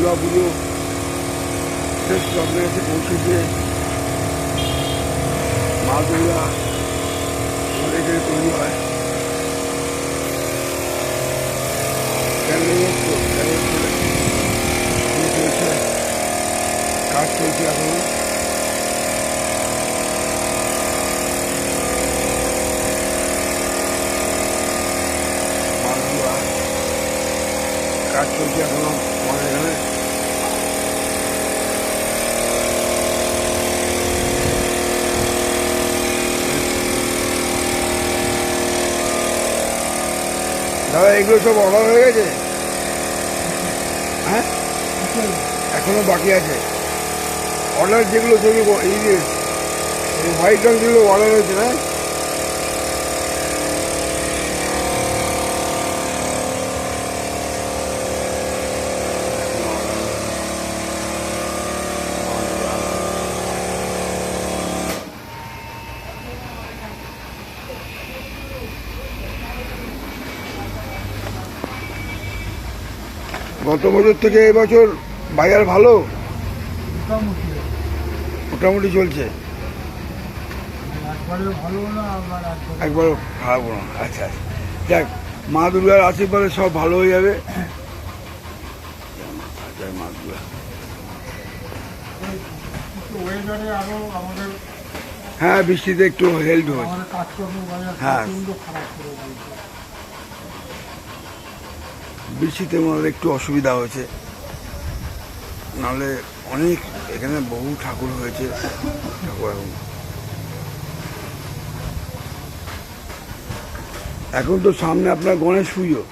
দুর্গা পুজো শেষ লগ্নে এসে পৌঁছেছে। মা দুর্গা আমাদের এখানে তৈরি হয়। কাজ চলছে এখন। কাজ চলছে এখনো আমাদের এখানে। দাদা এগুলো সব অর্ডার হয়ে গেছে? হ্যাঁ, এখনো বাকি আছে অর্ডার। যেগুলো সেগুলো এই যে হোয়াইট রং যেগুলো অর্ডার হয়েছে না, গত বছর থেকে এবছর বাজার ভালো মোটামুটি চলছে, একবারও খারাপ না। আচ্ছা আচ্ছা, দেখ মা দুর্গার আশীর্বাদে সব ভালো হয়ে যাবে। মা দুর্গা। হ্যাঁ, বৃষ্টিতে একটু হেল্প হয়েছে। হ্যাঁ, বৃষ্টিতে আমাদের একটু অসুবিধা হয়েছে, নাহলে অনেক এখানে বহু ঠাকুর হয়েছে। ঠাকুর এখন তো সামনে আপনার গণেশ পুজো।